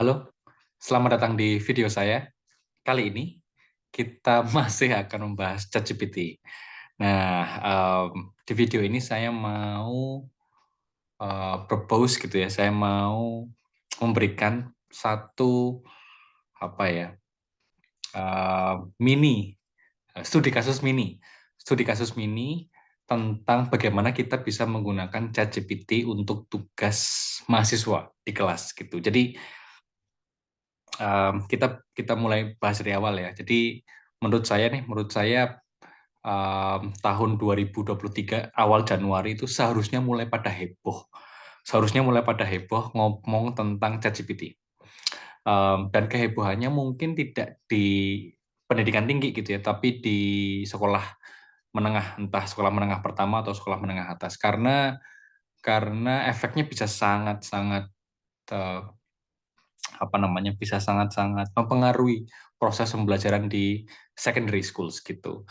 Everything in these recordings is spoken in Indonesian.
Halo, selamat datang di video saya. Kali ini kita masih akan membahas ChatGPT. Nah, di video ini saya mau propose gitu ya. Saya mau memberikan satu apa ya mini studi kasus mini tentang bagaimana kita bisa menggunakan ChatGPT untuk tugas mahasiswa di kelas gitu. Jadi kita kita mulai bahas dari awal ya. Jadi menurut saya tahun 2023 awal Januari itu seharusnya mulai pada heboh. Seharusnya mulai pada heboh ngomong tentang ChatGPT. Dan kehebohannya mungkin tidak di pendidikan tinggi gitu ya, tapi di sekolah menengah, entah sekolah menengah pertama atau sekolah menengah atas. Karena efeknya bisa sangat-sangat eh, bisa sangat-sangat mempengaruhi proses pembelajaran di secondary schools gitu.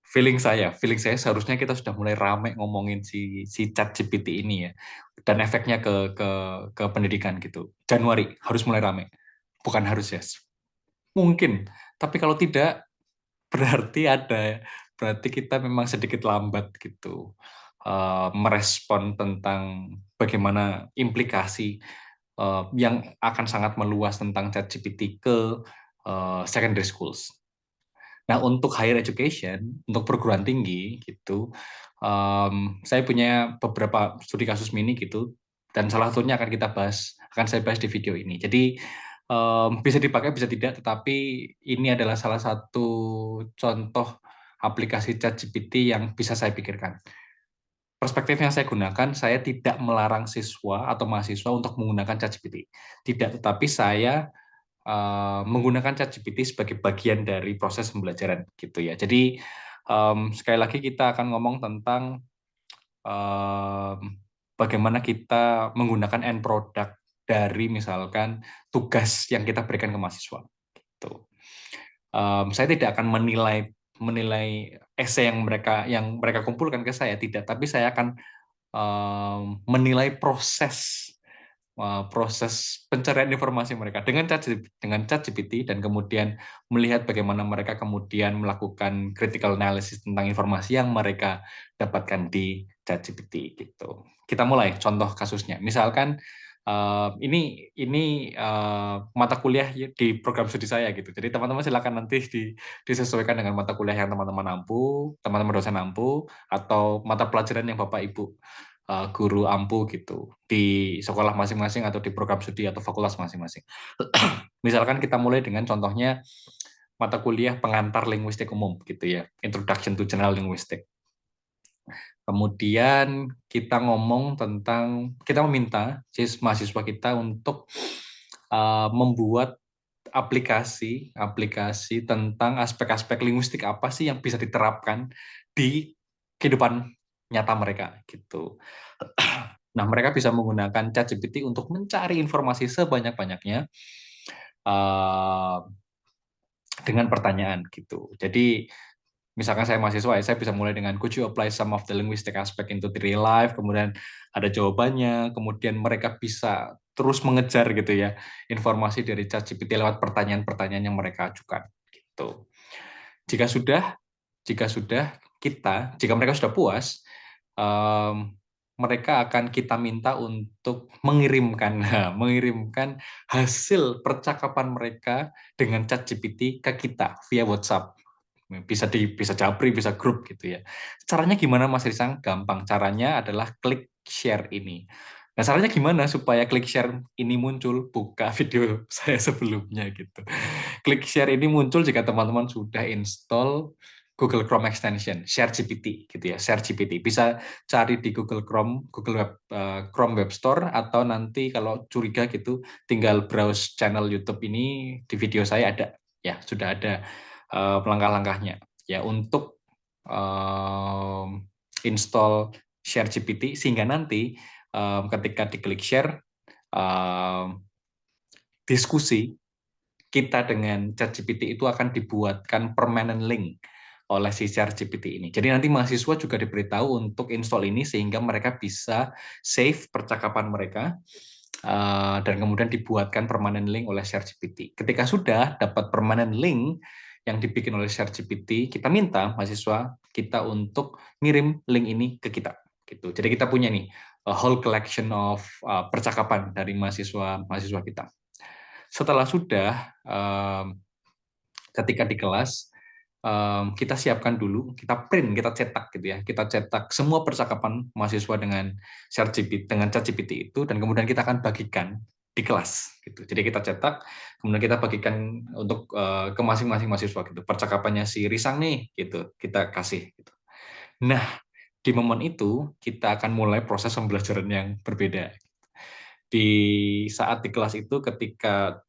Feeling saya seharusnya kita sudah mulai rame ngomongin si ChatGPT ini ya, dan efeknya ke pendidikan gitu. Januari harus mulai rame, bukan harus ya, mungkin. Tapi kalau tidak, berarti kita memang sedikit lambat gitu merespon tentang bagaimana implikasi yang akan sangat meluas tentang ChatGPT ke secondary schools. Nah, untuk higher education, untuk perguruan tinggi gitu, saya punya beberapa studi kasus mini gitu, dan salah satunya akan saya bahas di video ini. Jadi bisa dipakai, bisa tidak, tetapi ini adalah salah satu contoh aplikasi ChatGPT yang bisa saya pikirkan. Perspektif yang saya gunakan, saya tidak melarang siswa atau mahasiswa untuk menggunakan ChatGPT. Tidak, tetapi saya menggunakan ChatGPT sebagai bagian dari proses pembelajaran gitu ya. Jadi sekali lagi kita akan ngomong tentang um, bagaimana kita menggunakan end product dari misalkan tugas yang kita berikan ke mahasiswa. Gitu. Saya tidak akan menilai esai yang mereka kumpulkan ke saya, tidak, tapi saya akan menilai proses pencarian informasi mereka dengan ChatGPT, dan kemudian melihat bagaimana mereka kemudian melakukan critical analysis tentang informasi yang mereka dapatkan di ChatGPT gitu. Kita mulai contoh kasusnya. Misalkan ini mata kuliah di program studi saya gitu. Jadi teman-teman silakan nanti disesuaikan dengan mata kuliah yang teman-teman mampu, teman-teman dosen mampu, atau mata pelajaran yang Bapak Ibu guru ampu gitu di sekolah masing-masing atau di program studi atau fakultas masing-masing. Misalkan kita mulai dengan contohnya mata kuliah pengantar linguistik umum gitu ya, Introduction to General Linguistics. Kemudian kita meminta mahasiswa kita untuk membuat aplikasi tentang aspek-aspek linguistik apa sih yang bisa diterapkan di kehidupan nyata mereka gitu. Nah, mereka bisa menggunakan ChatGPT untuk mencari informasi sebanyak-banyaknya dengan pertanyaan gitu. Jadi misalkan saya mahasiswa, saya bisa mulai dengan could you apply some of the linguistic aspect into the real life, kemudian ada jawabannya, kemudian mereka bisa terus mengejar gitu ya informasi dari ChatGPT lewat pertanyaan-pertanyaan yang mereka ajukan gitu. Jika sudah jika mereka sudah puas, mereka akan kita minta untuk mengirimkan hasil percakapan mereka dengan ChatGPT ke kita via WhatsApp. Bisa Japri, bisa grup gitu ya. Caranya gimana Mas Risang? Gampang. Caranya adalah klik share ini. Nah, caranya gimana supaya klik share ini muncul? Buka video saya sebelumnya gitu. Klik share ini muncul jika teman-teman sudah install Google Chrome extension Share GPT gitu ya. Share GPT bisa cari di Chrome Web Store, atau nanti kalau curiga gitu tinggal browse channel YouTube ini, di video saya ada ya, sudah ada langkah-langkahnya ya untuk install Share GPT, sehingga nanti ketika diklik share, diskusi kita dengan ChatGPT itu akan dibuatkan permanent link oleh si ChatGPT ini. Jadi nanti mahasiswa juga diberitahu untuk install ini sehingga mereka bisa save percakapan mereka dan kemudian dibuatkan permanent link oleh ShareGPT. Ketika sudah dapat permanent link yang dibikin oleh ShareGPT, kita minta mahasiswa kita untuk ngirim link ini ke kita. Gitu. Jadi kita punya nih a whole collection of percakapan dari mahasiswa kita. Setelah sudah, ketika di kelas, kita siapkan dulu, kita print, kita cetak gitu ya, kita cetak semua percakapan mahasiswa dengan ChatGPT itu, dan kemudian kita akan bagikan di kelas gitu. Jadi kita cetak, kemudian kita bagikan untuk ke masing-masing mahasiswa gitu. Percakapannya si Risang nih gitu, kita kasih gitu. Nah, di momen itu kita akan mulai proses pembelajaran yang berbeda. Di saat di kelas itu ketika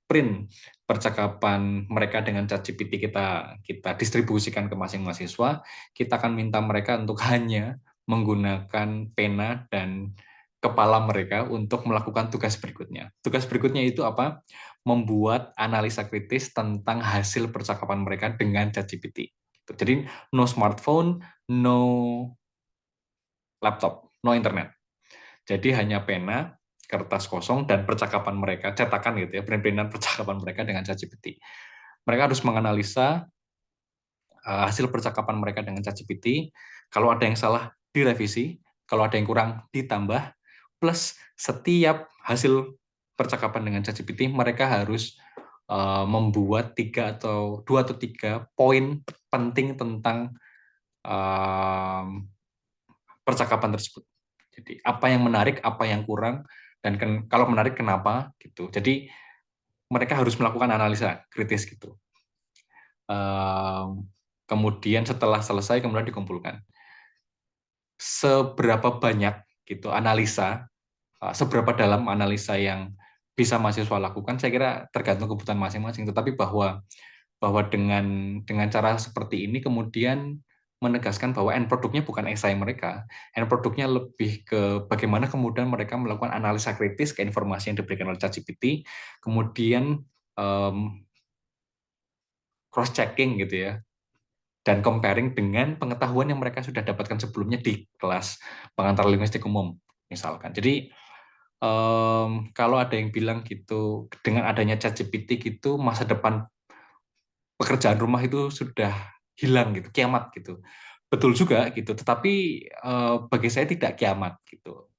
print percakapan mereka dengan ChatGPT kita distribusikan ke masing mahasiswa, kita akan minta mereka untuk hanya menggunakan pena dan kepala mereka untuk melakukan tugas berikutnya. Tugas berikutnya itu apa? Membuat analisa kritis tentang hasil percakapan mereka dengan ChatGPT. Jadi no smartphone, no laptop, no internet. Jadi hanya pena, kertas kosong, dan percakapan mereka, cetakan gitu ya, print-printan percakapan mereka dengan ChatGPT. Mereka harus menganalisa hasil percakapan mereka dengan ChatGPT. Kalau ada yang salah, direvisi. Kalau ada yang kurang, ditambah. Plus setiap hasil percakapan dengan ChatGPT, mereka harus membuat 2 atau 3 poin penting tentang percakapan tersebut. Jadi apa yang menarik, apa yang kurang, dan kalau menarik kenapa gitu. Jadi mereka harus melakukan analisa kritis gitu. Kemudian setelah selesai kemudian dikumpulkan. Seberapa banyak gitu analisa, seberapa dalam analisa yang bisa mahasiswa lakukan, saya kira tergantung kebutuhan masing-masing. Tetapi bahwa dengan cara seperti ini kemudian menegaskan bahwa end produknya bukan esai mereka, end produknya lebih ke bagaimana kemudian mereka melakukan analisa kritis ke informasi yang diberikan oleh ChatGPT, kemudian cross checking gitu ya, dan comparing dengan pengetahuan yang mereka sudah dapatkan sebelumnya di kelas pengantar linguistik umum misalkan. Jadi kalau ada yang bilang gitu dengan adanya ChatGPT gitu masa depan pekerjaan rumah itu sudah hilang gitu, kiamat gitu. Betul juga gitu, tetapi bagi saya tidak kiamat gitu.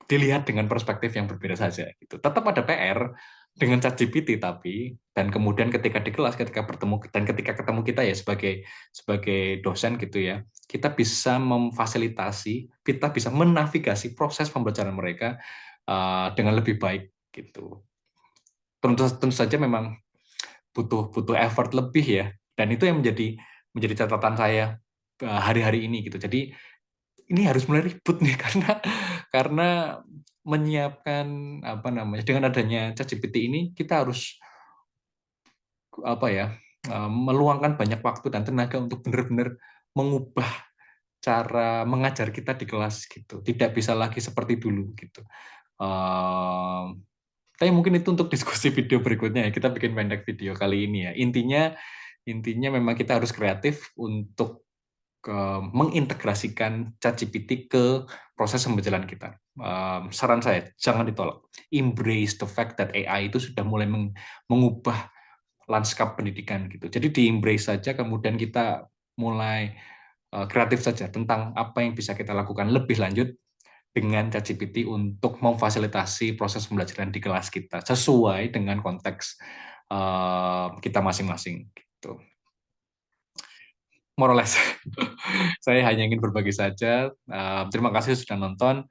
Dilihat dengan perspektif yang berbeda saja gitu. Tetap ada PR dengan ChatGPT tapi dan kemudian ketika di kelas ketika bertemu dan ketika ketemu kita ya sebagai dosen gitu ya, kita bisa memfasilitasi, kita bisa menavigasi proses pembelajaran mereka dengan lebih baik gitu. Tentu saja memang butuh effort lebih ya, dan itu yang menjadi catatan saya hari-hari ini gitu. Jadi ini harus mulai ribut nih karena menyiapkan apa namanya dengan adanya ChatGPT ini kita harus apa ya meluangkan banyak waktu dan tenaga untuk benar-benar mengubah cara mengajar kita di kelas gitu. Tidak bisa lagi seperti dulu gitu. Tapi mungkin itu untuk diskusi video berikutnya ya. Kita bikin pendek video kali ini ya. Intinya memang kita harus kreatif untuk mengintegrasikan ChatGPT ke proses pembelajaran kita. Saran saya, jangan ditolak. Embrace the fact that AI itu sudah mulai mengubah lanskap pendidikan gitu. Jadi di-embrace saja, kemudian kita mulai kreatif saja tentang apa yang bisa kita lakukan lebih lanjut dengan ChatGPT untuk memfasilitasi proses pembelajaran di kelas kita sesuai dengan konteks kita masing-masing gitu. More or less. Saya hanya ingin berbagi saja. Terima kasih sudah nonton.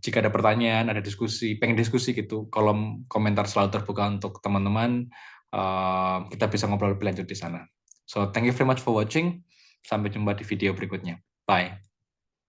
Jika ada pertanyaan, ada diskusi, pengen diskusi gitu, kolom komentar selalu terbuka untuk teman-teman. Kita bisa ngobrol lebih lanjut di sana. So, thank you very much for watching. Sampai jumpa di video berikutnya. Bye.